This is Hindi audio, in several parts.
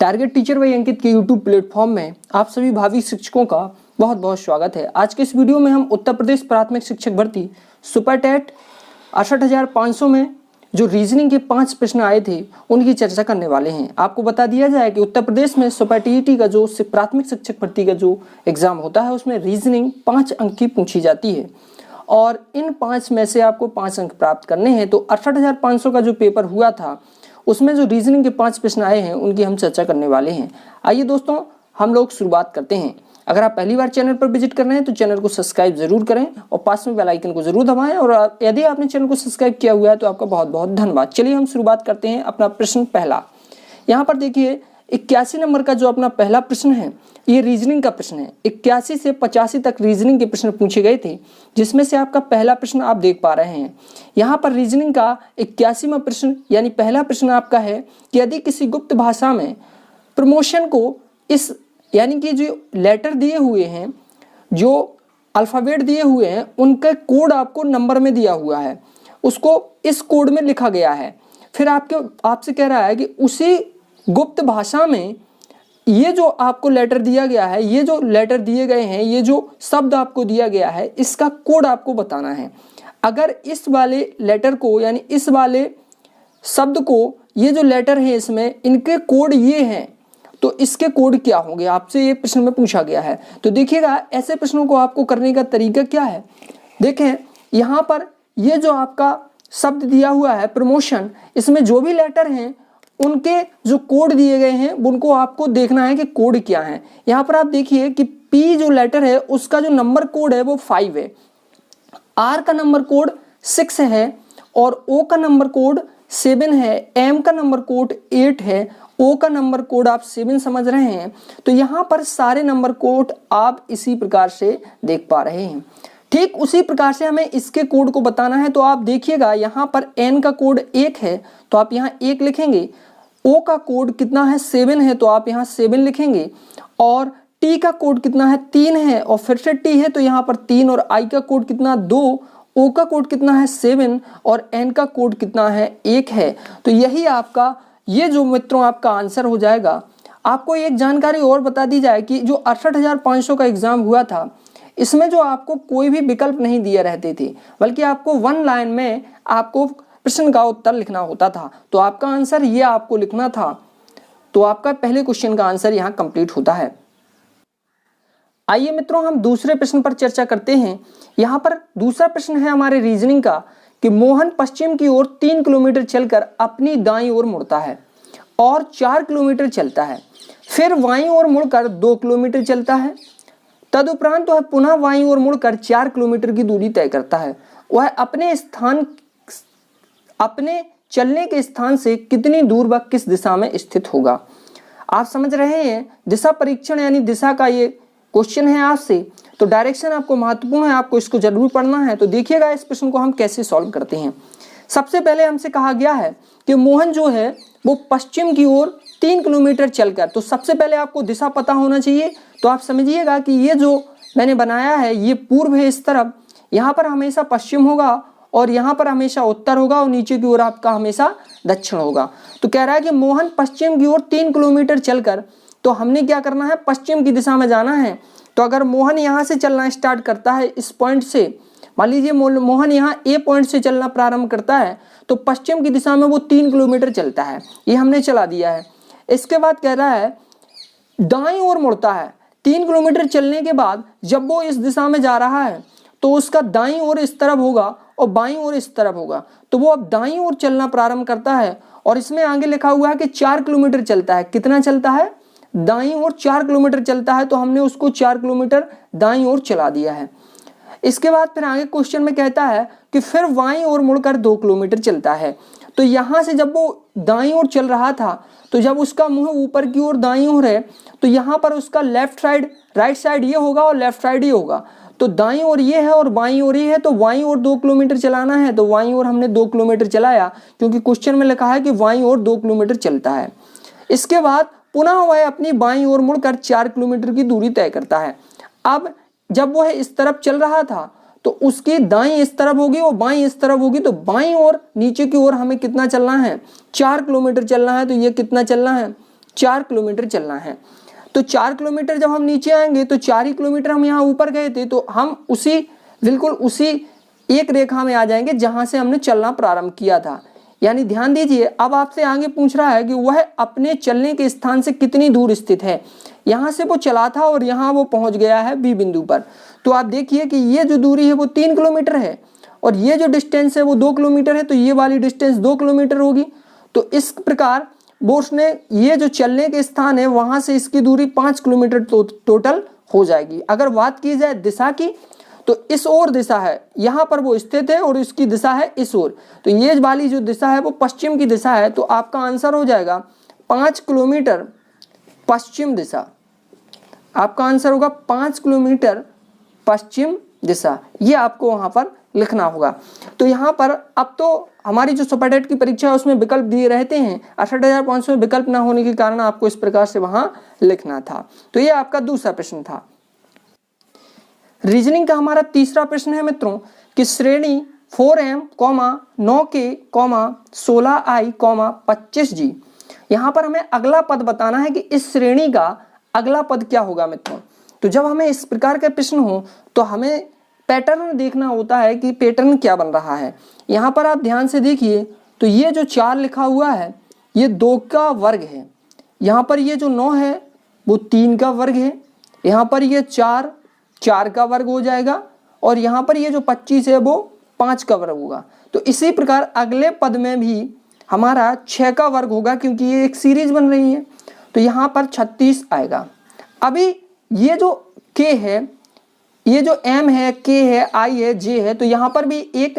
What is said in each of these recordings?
टारगेट टीचर बाय अंकित के यूट्यूब प्लेटफॉर्म में आप सभी भावी शिक्षकों का बहुत बहुत स्वागत है। आज के इस वीडियो में हम उत्तर प्रदेश प्राथमिक शिक्षक भर्ती सुपर टेट 68,500 में जो रीजनिंग के 5 प्रश्न आए थे उनकी चर्चा करने वाले हैं। आपको बता दिया जाए कि उत्तर प्रदेश में सुपर टीईटी का जो प्राथमिक शिक्षक भर्ती का जो एग्जाम होता है उसमें रीजनिंग 5 अंक की पूछी जाती है और इन 5 में से आपको 5 अंक प्राप्त करने हैं। तो 68,500 का जो पेपर हुआ था उसमें जो रीजनिंग के 5 प्रश्न आए हैं उनकी हम चर्चा करने वाले हैं। आइए दोस्तों हम लोग शुरुआत करते हैं। अगर आप पहली बार चैनल पर विजिट कर रहे हैं तो चैनल को सब्सक्राइब जरूर करें और पास में बेल आइकन को जरूर दबाएं और यदि आपने चैनल को सब्सक्राइब किया हुआ है तो आपका बहुत बहुत धन्यवाद। चलिए हम शुरुआत करते हैं अपना प्रश्न पहला। यहाँ पर देखिए 81 नंबर का जो अपना पहला प्रश्न है ये रीजनिंग का प्रश्न है। 81 से 85 तक रीजनिंग के प्रश्न पूछे गए थे जिसमें से आपका पहला प्रश्न आप देख पा रहे हैं। यहाँ पर रीजनिंग का 81वां प्रश्न यानी पहला प्रश्न आपका है कि यदि किसी गुप्त भाषा में प्रमोशन को इस यानी कि जो लेटर दिए हुए हैं, जो अल्फ़ाबेट दिए हुए हैं, उनका कोड आपको नंबर में दिया हुआ है, उसको इस कोड में लिखा गया है। फिर आपसे कह रहा है कि उसी गुप्त भाषा में ये जो आपको लेटर दिया गया है, ये जो लेटर दिए गए हैं, ये जो शब्द आपको दिया गया है, इसका कोड आपको बताना है। अगर इस वाले लेटर को यानी इस वाले शब्द को, ये जो लेटर है इसमें इनके कोड ये हैं तो इसके कोड क्या होंगे, आपसे ये प्रश्न में पूछा गया है। तो देखिएगा ऐसे प्रश्नों को आपको करने का तरीका क्या है। देखें यहाँ पर ये जो आपका शब्द दिया हुआ है प्रमोशन, इसमें जो भी लेटर हैं उनके जो कोड दिए गए हैं उनको आपको देखना है कि कोड क्या है। यहाँ पर आप देखिए कि पी जो लेटर है उसका जो नंबर कोड है वो 5 है, आर का नंबर कोड 6 है और ओ का नंबर कोड 7 है, एम का नंबर कोड 8 है, ओ का नंबर कोड आप 7 समझ रहे हैं। तो यहाँ पर सारे नंबर कोड आप इसी प्रकार से देख पा रहे हैं। ठीक उसी प्रकार से हमें इसके कोड को बताना है। तो आप देखिएगा यहाँ पर एन का कोड 1 है तो आप यहाँ 1 लिखेंगे, ओ का कोड कितना है 7 है तो आप यहाँ 7 लिखेंगे और टी का कोड कितना है 3 है और फिर से टी है तो यहाँ पर 3 और आई का कोड कितना 2, ओ का कोड कितना है 7 और एन का कोड कितना है 1 है। तो यही आपका ये जो मित्रों आपका आंसर हो जाएगा। आपको एक जानकारी और बता दी जाए कि जो 68,500 का एग्जाम हुआ था इसमें जो आपको कोई भी विकल्प नहीं दिए रहते थे बल्कि आपको 1 लाइन में आपको प्रश्न का उत्तर लिखना होता था। तो आपका आंसर ये आपको लिखना था। तो आपका पहले क्वेश्चन का आंसर यहाँ कंप्लीट होता है। आइए मित्रों हम दूसरे प्रश्न पर चर्चा करते हैं। यहाँ पर दूसरा प्रश्न है हमारे रीजनिंग का कि मोहन पश्चिम की ओर 3 किलोमीटर चलकर अपनी दाईं ओर मुड़ता है और 4 किलोमीटर चलता है, फिर बाईं ओर मुड़कर 2 किलोमीटर चलता है। तदुपरांत वह पुनः बाईं ओर मुड़कर 4 किलोमीटर की दूरी तय करता है। वह अपने चलने के स्थान से कितनी दूर व किस दिशा में स्थित होगा। आप समझ रहे हैं दिशा परीक्षण यानी दिशा का ये क्वेश्चन है आपसे, तो डायरेक्शन आपको महत्वपूर्ण है, आपको इसको जरूर पढ़ना है। तो देखिएगा इस प्रश्न को हम कैसे सॉल्व करते हैं। सबसे पहले हमसे कहा गया है कि मोहन जो है वो पश्चिम की ओर 3 किलोमीटर चलकर, तो सबसे पहले आपको दिशा पता होना चाहिए। तो आप समझिएगा कि ये जो मैंने बनाया है ये पूर्व है इस तरफ, यहाँ पर हमेशा पश्चिम होगा और यहाँ पर हमेशा उत्तर होगा और नीचे की ओर आपका हमेशा दक्षिण होगा। तो कह रहा है कि मोहन पश्चिम की ओर 3 किलोमीटर चलकर, तो हमने क्या करना है पश्चिम की दिशा में जाना है। तो अगर मोहन यहाँ से चलना स्टार्ट करता है इस पॉइंट से, मान लीजिए मोहन यहाँ ए पॉइंट से चलना प्रारंभ करता है तो पश्चिम की दिशा में वो 3 किलोमीटर चलता है, ये हमने चला दिया है। इसके बाद कह रहा है दाईं ओर मुड़ता है। 3 किलोमीटर चलने के बाद जब वो इस दिशा में जा रहा है तो उसका दाईं ओर इस तरफ होगा और बाईं ओर इस तरफ होगा। तो वो अब दाईं ओर चलना प्रारंभ करता है और इसमें आगे लिखा हुआ है कि 4 किलोमीटर चलता है। कितना चलता है? दाईं ओर 4 किलोमीटर चलता है, तो हमने उसको 4 किलोमीटर दाईं ओर चला दिया है। इसके बाद फिर आगे क्वेश्चन में कहता है कि फिर बाईं ओर मुड़कर 2 किलोमीटर चलता है। तो यहाँ से जब वो दाईं ओर चल रहा था तो जब उसका मुंह ऊपर की ओर दाईं ओर है तो यहाँ पर उसका लेफ्ट साइड राइट साइड ये होगा और लेफ्ट साइड ये होगा। तो दाईं ओर ये है और बाईं ओर ये है, तो बाईं ओर 2 किलोमीटर चलाना है। तो बाईं ओर हमने 2 किलोमीटर चलाया क्योंकि क्वेश्चन में लिखा है कि बाईं ओर 2 किलोमीटर चलता है। इसके बाद पुनः वह अपनी बाईं ओर मुड़कर 4 किलोमीटर की दूरी तय करता है। अब जब वह इस तरफ चल रहा था तो उसकी दाईं इस तरफ होगी और बाईं इस तरफ होगी। तो बाईं ओर नीचे की ओर हमें कितना चलना है? 4 किलोमीटर चलना है। तो ये कितना चलना है? 4 किलोमीटर चलना है। तो 4 किलोमीटर जब हम नीचे आएंगे तो 4 ही किलोमीटर हम यहाँ ऊपर गए थे, तो हम बिल्कुल उसी एक रेखा में आ जाएंगे जहां से हमने चलना प्रारंभ किया था। यानी ध्यान दीजिए, अब आपसे आगे पूछ रहा है कि वह अपने चलने के स्थान से कितनी दूर स्थित है। यहाँ से वो चला था और यहाँ वो पहुंच गया है बी बिंदु पर। तो आप देखिए कि ये जो दूरी है वो 3 किलोमीटर है और ये जो डिस्टेंस है वो 2 किलोमीटर है, तो ये वाली डिस्टेंस 2 किलोमीटर होगी। तो इस प्रकार बोस ने ये जो चलने के स्थान है वहां से इसकी दूरी 5 किलोमीटर टोटल हो जाएगी। अगर बात की जाए दिशा की, तो इस ओर दिशा है, यहाँ पर वो स्थित है और इसकी दिशा है इस ओर, तो ये वाली जो दिशा है वो पश्चिम की दिशा है। तो आपका आंसर हो जाएगा 5 किलोमीटर पश्चिम दिशा। आपका आंसर होगा 5 किलोमीटर पश्चिम दिशा, ये आपको वहां पर लिखना होगा। तो यहाँ पर अब तो हमारी जो सुपर टेट की परीक्षा है उसमें विकल्प दिए रहते हैं, 68,500 में विकल्प ना होने के कारण आपको इस प्रकार से वहां लिखना था। तो ये आपका दूसरा प्रश्न था। रीजनिंग का हमारा तीसरा प्रश्न है मित्रों कि श्रेणी 4m, 9k, 16i, 25g। यहाँ पर हमें अगला पद बताना है कि इस श्रेणी का अगला पद क्या होगा मित्रों। तो जब हमें इस प्रकार का प्रश्न हो तो हमें पैटर्न देखना होता है कि पैटर्न क्या बन रहा है। यहाँ पर आप ध्यान से देखिए तो ये जो 4 लिखा हुआ है ये 2 का वर्ग है, यहाँ पर ये जो 9 है वो 3 का वर्ग है, यहाँ पर ये 4 का वर्ग हो जाएगा और यहाँ पर ये जो 25 है वो 5 का वर्ग होगा। तो इसी प्रकार अगले पद में भी हमारा 6 का वर्ग होगा क्योंकि ये एक सीरीज बन रही है, तो यहाँ पर 36 आएगा। अभी ये जो k है, ये जो m है, k है, i है, j है, तो यहाँ पर भी एक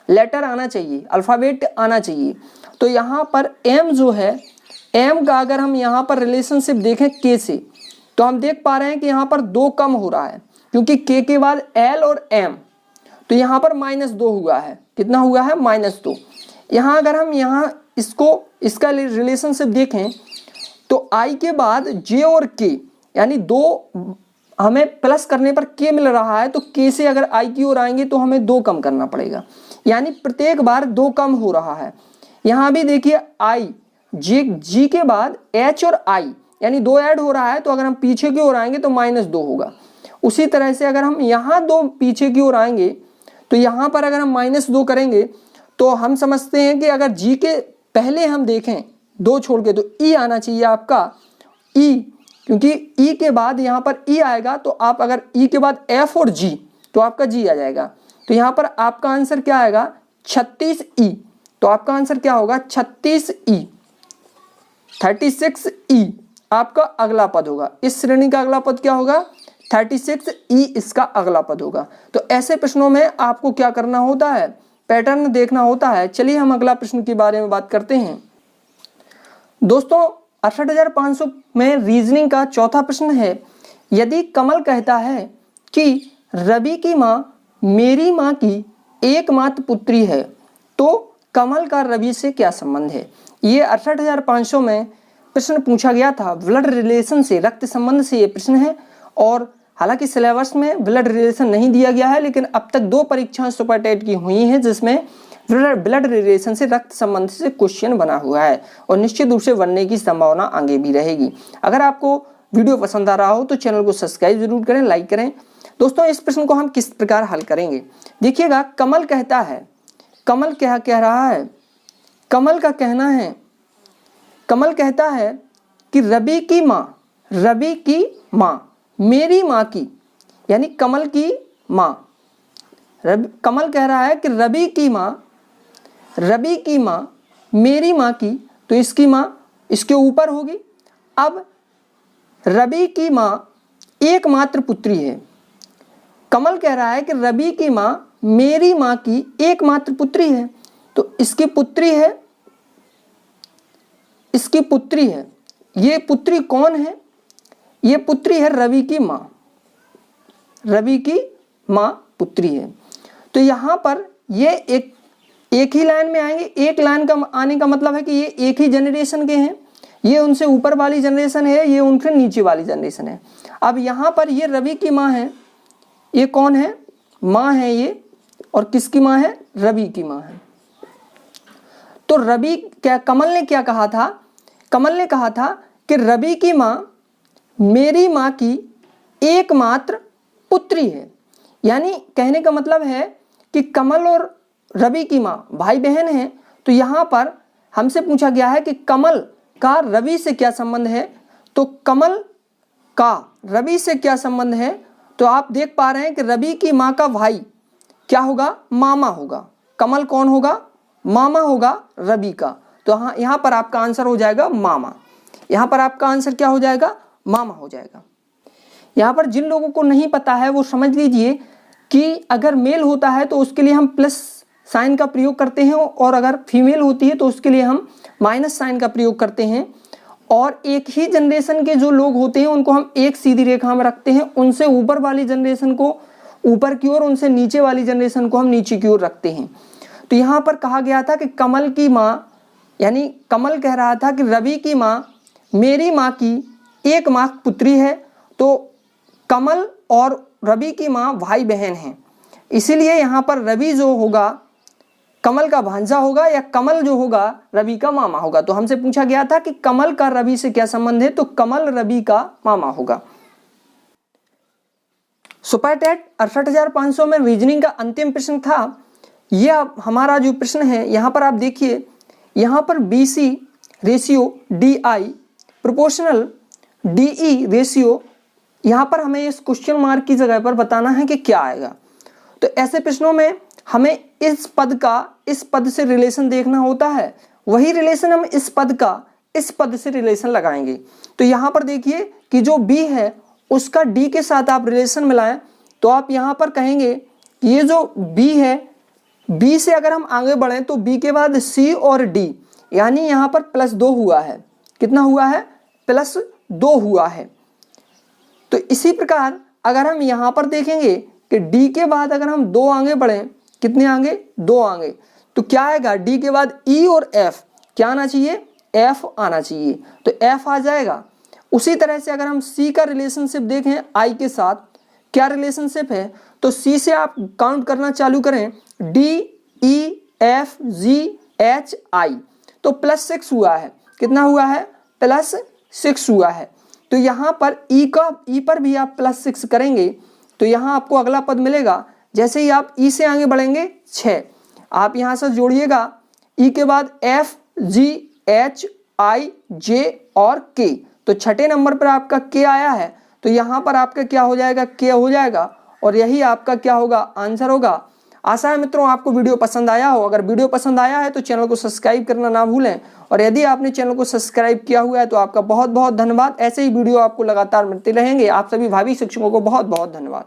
लेटर आना चाहिए, अल्फाबेट आना चाहिए। तो यहाँ पर m जो है, m का अगर हम यहाँ पर रिलेशनशिप देखें k से तो हम देख पा रहे हैं कि यहाँ पर 2 कम हो रहा है क्योंकि k के बाद l और m, तो यहाँ पर -2 हुआ है। कितना हुआ है? -2। यहाँ अगर हम इसका रिलेशनशिप देखें तो i के बाद j और k, यानी 2 हमें प्लस करने पर k मिल रहा है, तो k से अगर i की ओर आएंगे तो हमें 2 कम करना पड़ेगा, यानी प्रत्येक बार 2 कम हो रहा है। यहाँ भी देखिए i, g के बाद h और i, यानी 2 ऐड हो रहा है, तो अगर हम पीछे की ओर आएंगे तो -2 होगा। उसी तरह से अगर हम यहाँ 2 पीछे की ओर आएंगे तो यहाँ पर अगर हम -2 करेंगे तो हम समझते हैं कि अगर g के पहले हम देखें 2 छोड़ के तो e आना चाहिए आपका, e, क्योंकि e के बाद यहाँ पर e आएगा, तो आप अगर e के बाद f और g तो आपका g आ जाएगा। तो यहाँ पर आपका आंसर क्या आएगा? 36e। तो आपका आंसर क्या होगा? 36e, 36e आपका अगला पद होगा। इस श्रेणी का अगला पद क्या होगा? 36e इसका अगला पद होगा। तो ऐसे प्रश्नों में आपको क्या करना होता है? पैटर्न देखना होता है। चलिए हम अगला प्रश्न के बारे में बात करते हैं। दोस्तों 68,500 में रीजनिंग का चौथा प्रश्न है, यदि कमल कहता है कि रवि की माँ मेरी माँ की एकमात्र पुत्री है तो कमल का रवि से क्या संबंध है। ये 68,500 में प्रश्न पूछा गया था, ब्लड रिलेशन से, रक्त संबंध से ये प्रश्न है। और हालांकि सिलेबस में ब्लड रिलेशन नहीं दिया गया है, लेकिन अब तक 2 परीक्षाएं सुपर टेट की हुई हैं जिसमें ब्लड रिलेशन से, रक्त संबंध से क्वेश्चन बना हुआ है और निश्चित रूप से बनने की संभावना आगे भी रहेगी। अगर आपको वीडियो पसंद आ रहा हो तो चैनल को सब्सक्राइब जरूर करें, लाइक करें। दोस्तों इस प्रश्न को हम किस प्रकार हल करेंगे, देखिएगा। कमल कहता है, कमल क्या कह रहा है? कमल का कहना है, कमल कहता है कि रवि की माँ मेरी माँ की, यानी कमल की माँ, कमल कह रहा है कि रवि की माँ मेरी माँ की, तो इसकी माँ इसके ऊपर होगी। अब रवि की माँ एकमात्र पुत्री है। कमल कह रहा है कि रवि की माँ मेरी माँ की एकमात्र पुत्री है, तो इसकी पुत्री है, इसकी पुत्री है। ये पुत्री कौन है? ये पुत्री है रवि की माँ, रवि की माँ पुत्री है। तो यहाँ पर ये एक ही लाइन में आएंगे। एक लाइन का आने का मतलब है कि ये एक ही जनरेशन के हैं, ये उनसे ऊपर वाली जनरेशन है, ये उनसे नीचे वाली जनरेशन है। अब यहाँ पर ये रवि की माँ है, ये कौन है? माँ है ये, और किसकी माँ है? रवि की माँ है। तो कमल ने क्या कहा था? कमल ने कहा था कि रवि की माँ मेरी माँ की एकमात्र पुत्री है। यानी कहने का मतलब है कि कमल और रवि की माँ भाई बहन हैं। तो यहाँ पर हमसे पूछा गया है कि कमल का रवि से क्या संबंध है। तो कमल का रवि से क्या संबंध है, तो आप देख पा रहे हैं कि रवि की माँ का भाई क्या होगा, मामा होगा। कमल कौन होगा, मामा होगा रवि का। तो हाँ, यहाँ पर आपका आंसर हो जाएगा मामा। यहाँ पर आपका आंसर क्या हो जाएगा, मामा हो जाएगा। यहाँ पर जिन लोगों को नहीं पता है वो समझ लीजिए कि अगर मेल होता है तो उसके लिए हम प्लस साइन का प्रयोग करते हैं, और अगर फीमेल होती है तो उसके लिए हम माइनस साइन का प्रयोग करते हैं। और एक ही जनरेशन के जो लोग होते हैं उनको हम एक सीधी रेखा में रखते हैं, उनसे ऊपर वाली जनरेशन को ऊपर की ओर, उनसे नीचे वाली जनरेशन को हम नीचे की ओर रखते हैं। तो यहाँ पर कहा गया था कि कमल की माँ, यानी कमल कह रहा था कि रवि की माँ मेरी माँ की एकमात्र पुत्री है। तो कमल और रवि की माँ भाई बहन हैं, इसीलिए यहाँ पर रवि जो होगा कमल का भांजा होगा, या कमल जो होगा रवि का मामा होगा। तो हमसे पूछा गया था कि कमल का रवि से क्या संबंध है, तो कमल रवि का मामा होगा। सुपर टेट 68,500 में रीजनिंग का अंतिम प्रश्न था। यह हमारा जो प्रश्न है, यहाँ पर आप देखिए, यहाँ पर BC ratio DI proportional DE ratio, यहाँ पर हमें इस क्वेश्चन मार्क की जगह पर बताना है कि क्या आएगा। तो ऐसे प्रश्नों में हमें इस पद का इस पद से रिलेशन देखना होता है, वही रिलेशन हम इस पद का इस पद से रिलेशन लगाएंगे। तो यहाँ पर देखिए कि जो B है उसका D के साथ आप रिलेशन मिलाएं, तो आप यहाँ पर कहेंगे कि ये जो B है, B से अगर हम आगे बढ़ें तो B के बाद C और D, यानी यहाँ पर +2 हुआ है। कितना हुआ है, +2 हुआ है। तो इसी प्रकार अगर हम यहाँ पर देखेंगे कि D के बाद अगर हम 2 आगे बढ़ें, कितने आगे, 2 आगे, तो क्या आएगा, D के बाद E और F, क्या आना चाहिए, F आना चाहिए। तो F आ जाएगा। उसी तरह से अगर हम C का रिलेशनशिप देखें I के साथ, क्या रिलेशनशिप है, तो C से आप काउंट करना चालू करें, D E F G H I, तो +6 हुआ है। कितना हुआ है, +6 हुआ है। तो यहाँ पर E पर भी आप +6 करेंगे तो यहाँ आपको अगला पद मिलेगा। जैसे ही आप E से आगे बढ़ेंगे 6, आप यहाँ से जोड़िएगा E के बाद F G H I J और K, तो छठे नंबर पर आपका K आया है। तो यहाँ पर आपका क्या हो जाएगा, K हो जाएगा, और यही आपका क्या होगा, आंसर होगा। आशा है मित्रों आपको वीडियो पसंद आया हो। अगर वीडियो पसंद आया है तो चैनल को सब्सक्राइब करना ना भूलें, और यदि आपने चैनल को सब्सक्राइब किया हुआ है तो आपका बहुत बहुत धन्यवाद। ऐसे ही वीडियो आपको लगातार मिलते रहेंगे। आप सभी भावी शिक्षकों को बहुत बहुत धन्यवाद।